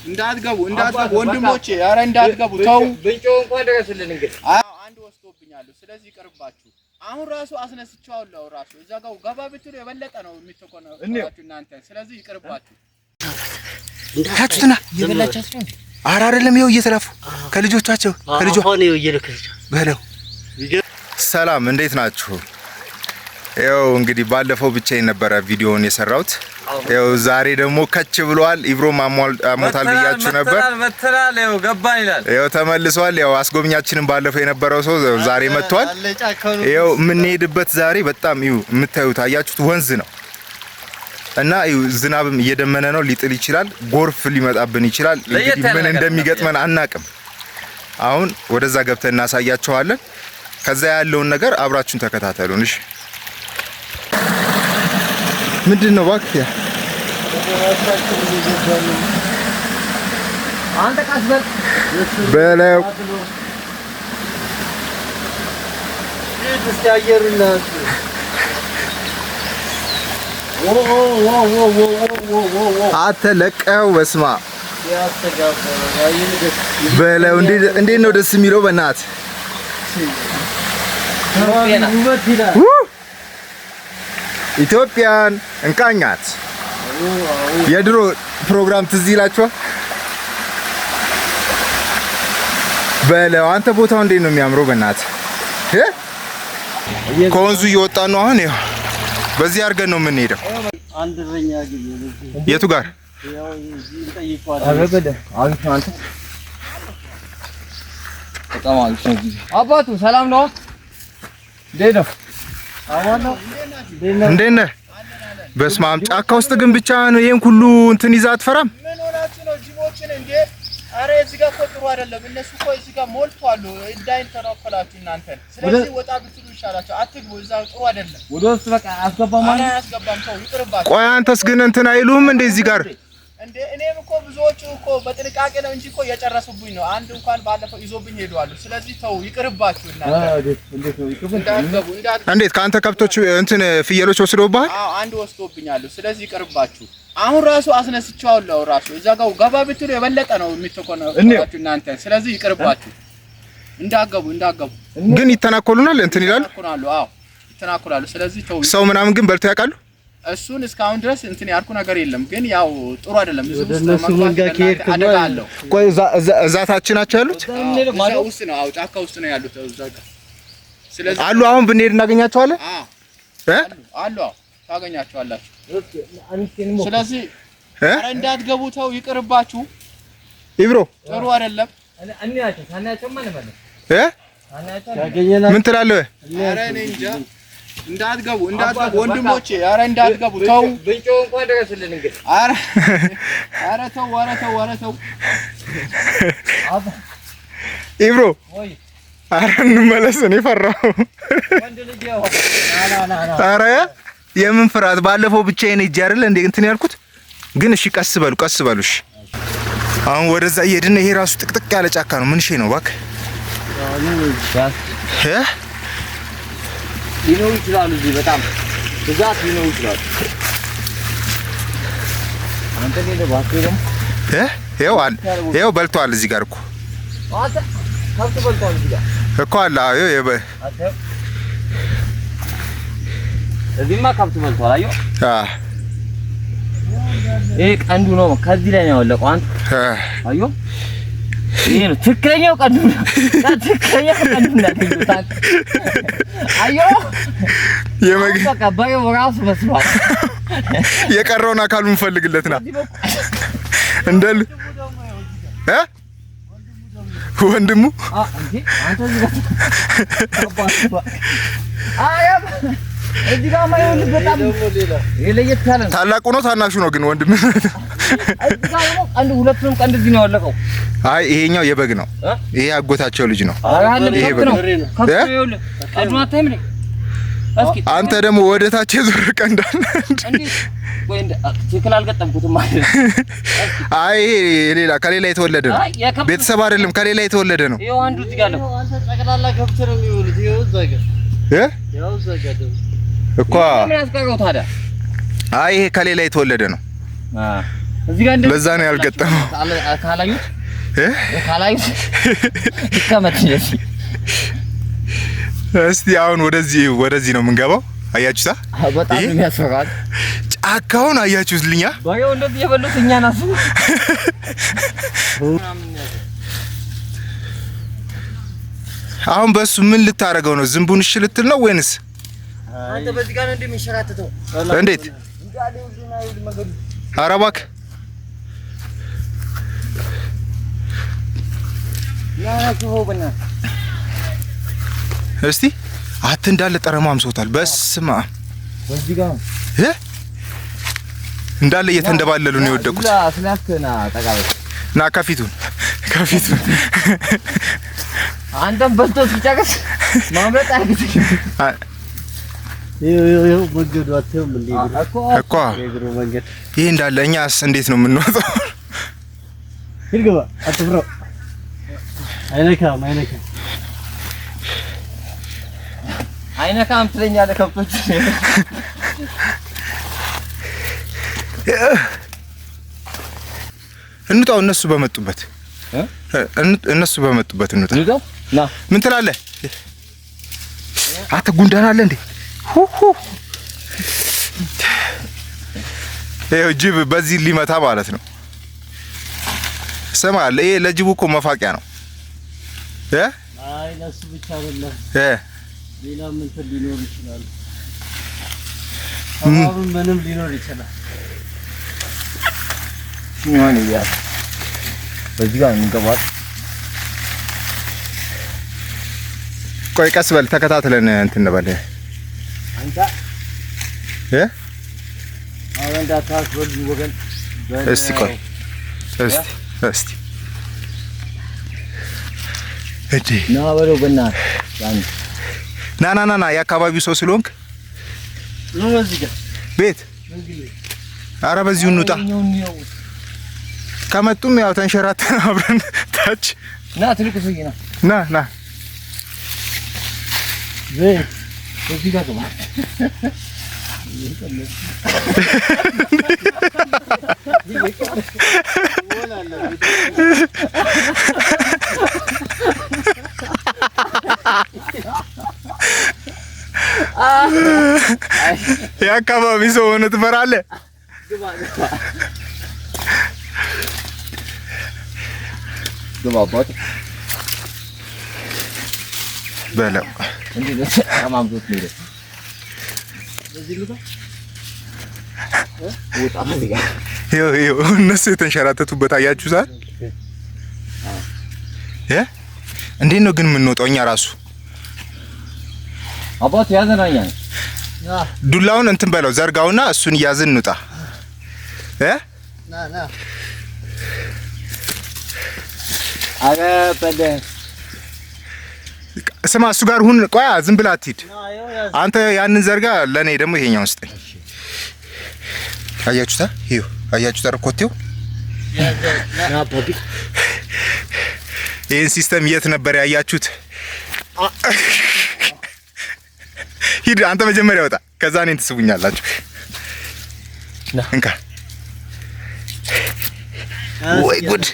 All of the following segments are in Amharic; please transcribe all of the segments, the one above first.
እንዳትገቡ ወንድሞቼ ኧረ እንዳትገቡ ተው ብንጮህ እንኳን ድረስልን እንግዲህ አንድ ወስዶብኛል ስለዚህ ይቅርባችሁ አሁን ራሱ አስነስቻለሁ ራሱ እዛ ጋር ገባ ብትሉ የበለጠ ነው የሚተቆነው እናንተ ስለዚህ ይቅርባችሁ ታችሁና የበላቻችሁ ኧረ አይደለም ይኸው እየተላፉ ከልጆቻቸው ከልጆ ሆነ እየለከች በለው ሰላም እንዴት ናችሁ ያው እንግዲህ ባለፈው ብቻዬን ነበር ቪዲዮውን የሰራሁት ያው ዛሬ ደግሞ ከች ብሏል ኢብሮም አሞታል ብያችሁ ነበር መተናል ያው ገባን ይላል ያው ተመልሷል ያው አስጎብኛችንን ባለፈው የነበረው ሰው ዛሬ መጥቷል ያው ምን ሄድበት ዛሬ በጣም ይው የምታዩት አያችሁት ወንዝ ነው እና ይው ዝናብም እየደመነ ነው ሊጥል ይችላል ጎርፍ ሊመጣብን ይችላል እንግዲህ ምን እንደሚገጥመን አናቅም አሁን ወደዛ ገብተን እናሳያችኋለን ከዛ ያለውን ነገር አብራችሁን ተከታተሉን እሺ ምንድነው ባክያ አንተ ካስበል በለው ይስተያየሩና አተለቀው በስማ በለው እንዴት ነው ደስ የሚለው በእናት ኢትዮጵያን እንቃኛት የድሮ ፕሮግራም ትዝ ይላችኋል በለው አንተ ቦታው እንዴት ነው የሚያምረው በእናት ከወንዙ እየወጣን ነው አሁን ይኸው በዚህ አድርገን ነው የምንሄደው አንደኛ ግቢ የቱ ጋር ያው እንጠይቀዋለን አረበደ አንተ በጣም አሪፍ ነው አባቱ ሰላም ነው ደዶ አዋናው እንዴት ነህ በስመ አብ ጫካ ውስጥ ግን ብቻ ነው ይሄን ሁሉ እንትን ይዛ አትፈራም ምን ሆናችሁ ነው ጅቦችን እንዴ አረ እዚህ ጋር ቆጥሩ አይደለም እነሱ እኮ እዚህ ጋር ሞልቷል እንዳይን ተራፈላችሁ እናንተ ስለዚህ ወጣ ብትሉ ይሻላችሁ አትግቡ እዛ ጥሩ አይደለም ወደ ውስጥ በቃ አስገባም ማለት አያስገባም ሰው ይቅርባችሁ ቆይ አንተስ ግን እንትን አይሉም እንዴ እዚህ ጋር እንዴ እኔም እኮ ብዙዎቹ እኮ በጥንቃቄ ነው እንጂ እኮ እየጨረሱብኝ ነው አንድ እንኳን ባለፈው ይዞብኝ ሄዷል ስለዚህ ተው ይቅርባችሁ እናንተ እንዴት ካንተ ከብቶች እንትን ፍየሎች ወስዶብሃል አዎ አንድ ወስዶብኛል ስለዚህ ይቅርባችሁ አሁን ራሱ አስነስቻለሁ ራሱ እዛ ጋር ገባ ብትሉ የበለጠ ነው የሚተቆነው እናንተ ስለዚህ ይቅርባችሁ እንዳገቡ ግን ይተናኮሉናል እንትን ይላሉ አዎ ይተናኮላሉ ስለዚህ ተው ሰው ምናምን ግን በልቶ ያውቃሉ እሱን እስካሁን ድረስ እንትን ያርኩ ነገር የለም ግን ያው ጥሩ አይደለም እነሱ መንጋ ከሄድክ አደጋለሁ ቆይ እዛ ታች ናቸው ያሉት ማለት ውስጥ ነው አው ጫካ ውስጥ ነው ያሉት እዛ ጋር ስለዚህ አሉ አሁን ብንሄድ እናገኛቸዋለን አሉ ታገኛቸዋላችሁ ስለዚህ አረ እንዳትገቡ ተው ይቅርባችሁ ኢብሮ ጥሩ አይደለም አንያቸው ታናቸው ማን ማለት ምን ትላለህ አረ እኔ እንጃ እንዳትገቡ ወንድሞቼ አረ እንዳትገቡ ተው ብንጮህ እንኳን ድረስልን እንግዲህ አረ ተው ኢብሮ ወይ አረ እንመለስ እኔ ፈራሁ ወንድ ልጅ ያው አረ የምን ፍርሃት ባለፈው ብቻዬን ሄጄ አይደል እንዴ እንትን ያልኩት ግን እሺ ቀስ በሉ እሺ አሁን ወደዛ እየሄድን ይሄ ራሱ ጥቅጥቅ ያለ ጫካ ነው ምን ሼ ነው እባክህ ይኖር ይችላል እዚህ በጣም ብዛት ይኖር ይችላል አንተ ግን ባክህ ይኸው በልቷል እዚህ ጋር እኮ አንተ ከብት በልቷል እዚህ ጋር እኮ አለ ይኸው እዚህማ ከብት በልቷል አየሁ ይሄ ቀንዱ ነው ከዚህ ላይ ነው ያወለቀው አንተ አየሁ ይሄ ነው ትክክለኛው ቀንዱ ነው ትክክለኛው ቀንዱ ነው አየሁ በቃ ባየው ራሱ መስሏል የቀረውን አካሉን ፈልግለትና እንደል ወንድሙ አንተ እዚህ ጋር እዚህ ጋር ማየው በጣም የለየት ያለ ታላቁ ነው ታናሹ ነው ግን ወንድም እዚህ ጋር ነው አንድ ሁለቱም ቀንድ እዚህ ነው ያለቀው አይ ይሄኛው የበግ ነው ይሄ አጎታቸው ልጅ ነው ይሄ በግ ነው ቀድማታም ነው አንተ ደግሞ ወደ ታች የዞረ ቀንዳል እንዴ ወይ ትክክል አልገጠምኩትም ማለት አይ ሌላ ከሌላ የተወለደ ነው ቤተሰብ አይደለም ከሌላ የተወለደ ነው ይሄው አንዱ እዚህ ጋር ነው አንተ ጠቅላላ ከብት ነው የሚውሉት ይሄው ዘጋ ያው ዘጋ እኮ ምን ያስቀረው ታዲያ አይ ይሄ ከሌላ የተወለደ ነው እዚህ ጋር ለዛ ነው ያልገጠመው። ካላዩት ካላዩት ይከመት ይለሲ። እስቲ አሁን ወደዚህ ነው የምንገባው። አያችሁታ? በጣም የሚያስፈራል። ጫካውን አያችሁትልኛ? ባየው እንደዚህ የበሉት እኛ ናሱ። አሁን በሱ ምን ልታረገው ነው? ዝንቡን እሺ ልትል ነው ወይንስ? አንተ በዚህ ጋር ነው እንደሚሸራተተው። እንዴት? ኧረ እባክህ እስቲ እንዳለ ጠረማምሶታል። በስመ አብ በዚህ ጋር እንዳለ እየተንደባለሉ ነው የወደቁት። ስላስከና ጠቃበት ና ከፊቱን አንተም በልቶ ሲጨርስ ማምለጥ አይገኝም። ይሄው መንገዱ አትም እንዴ እኮ ይሄ እንዳለ እኛስ እንዴት ነው የምንወጣው? ይልገባ አትፍራው። አይነካም ትለኛለህ። ከብቶች እንውጣው። እነሱ በመጡበት እንውጣ። ና ምን ትላለህ? አተ ጉንዳን አለ እንዴ? ይሄው ጅብ በዚህ ሊመታ ማለት ነው። ስማ ይሄ ለጅቡ እኮ መፋቂያ ነው። አይ ለሱ ብቻ አይደለም። ሌላ ምን ሊኖር ይችላል? አሁን ምንም ሊኖር ይችላል። ምን ይያዝ በዚህ ጋር እንገባለን። ቆይ ቀስ በል ተከታትለን እንትን እንበል። አንተ አወንዳ ታስወድ ወገን እስቲ ቆይ እስቲ እጂ ና በለው በእናትህ ያን ና የአካባቢው ሰው ስለሆንክ ነው። በዚህ ጋር ቤት ኧረ በዚሁ እንውጣ። ከመጡም ያው ተንሸራተን አብረን ታች ና ትልቁ ሰውዬ ና በዚህ ጋር ገባ። የአካባቢ ሰው ሆነህ ትፈራለህ? ግባ አባት በለው እንዴ አማምቶት ነው። በዚህ ልባ ወጣ በዚህ ጋር ይኸው እነሱ የተንሸራተቱበት አያችሁ ዛሬ። እንዴት ነው ግን የምንወጣው እኛ ራሱ? አባት ያዘናኛ ዱላውን እንትን በለው ዘርጋውና እሱን እያዝን እንውጣ። ና አረ በለ ስማ እሱ ጋር ሁን። ቆይ ዝም ብለህ አትሂድ አንተ። ያንን ዘርጋ፣ ለኔ ደግሞ ይሄኛውን ስጠኝ። አያችሁታ? ይኸው አያችሁታ? ኮቴው ና ፖፒ ይሄን ሲስተም የት ነበር ያያችሁት? ሂድ አንተ መጀመሪያ ወጣ፣ ከዛ እኔን ትስቡኛላችሁ። እንካ ወይ ጉድ!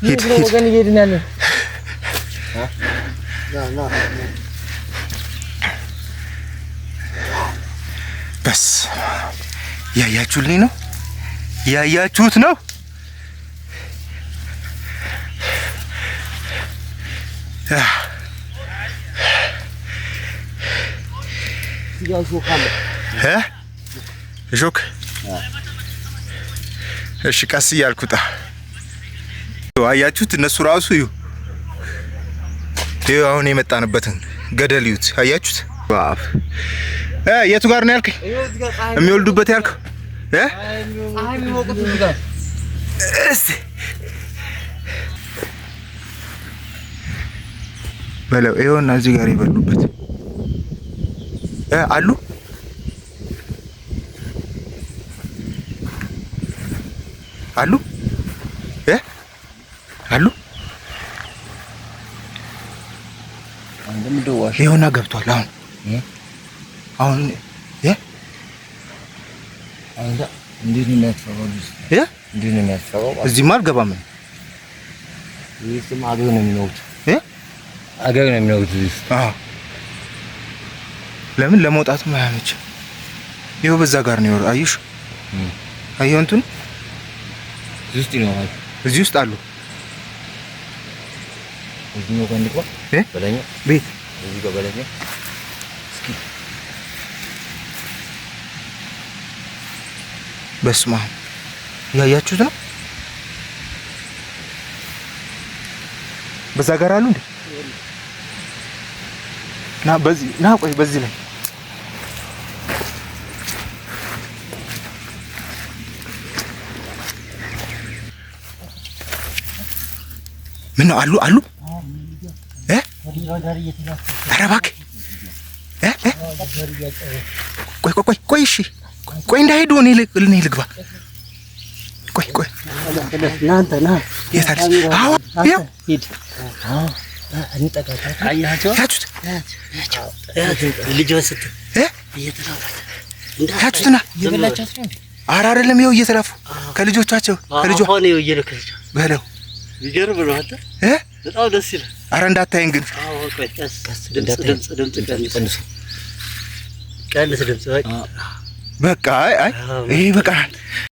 ሂድ ወገን እየሄድን ያለን ና በስ ያያችሁልኝ ነው ያያችሁት ነው። እሾክ እሺ፣ ቀስ እያልኩ ጣ። አያችሁት? እነሱ ራሱ ይኸው አሁን የመጣንበትን ገደል ይዩት። አያችሁት? ባፍ የቱ ጋር ነው ያልከኝ? የሚወልዱበት ያልከው እስቲ በለው። ይኸውና እዚህ ጋር የበሉበት አሉ። አሉ አሉ። ይኸውና ገብቷል። አሁን አሁን አንተ እንዴት ነው የሚያስፈራው? እንዴት ነው የሚያስፈራው? እዚህማ አልገባም። ይሄም አገር ነው የሚኖሩት አገር ነው የሚኖሩት። አዎ ለምን ለመውጣትም አያመችም። ይኸው በዛ ጋር ነው ያወራ። አዩሽ አየሁ እንትን እዚህ ውስጥ ይኖራሉ። እዚህ ውስጥ አሉ። እዚህ ነው ወንድቋ በለኛ ቤት እዚህ ጋር በለኛ እስኪ በስማ ያያችሁት ነው። በዛ ጋር አሉ እንዴ? ና በዚህ ና ቆይ በዚህ ላይ ምን ነው አሉ አሉ ኧረ እባክህ ቆይ እሺ ቆይ እንዳይሄዱ እኔ ልግባ ቆይ እናንተ ና የታዲያ አዎ ያው ሂድ እንጠቃቃ አያቸው ልጅ ወስት ያችሁትና ይበላቻት ነው። ኧረ አይደለም ይኸው እየተላፉ ከልጆቻቸው ከልጇ ሆነ ይኸው እየለከለች በለው ይገርም ነው። አንተ በጣም ደስ ይላል። ኧረ እንዳታየን ግን ቆይ ቀንስ ድምፅ በቃ በቃ አይ ይሄ በቃ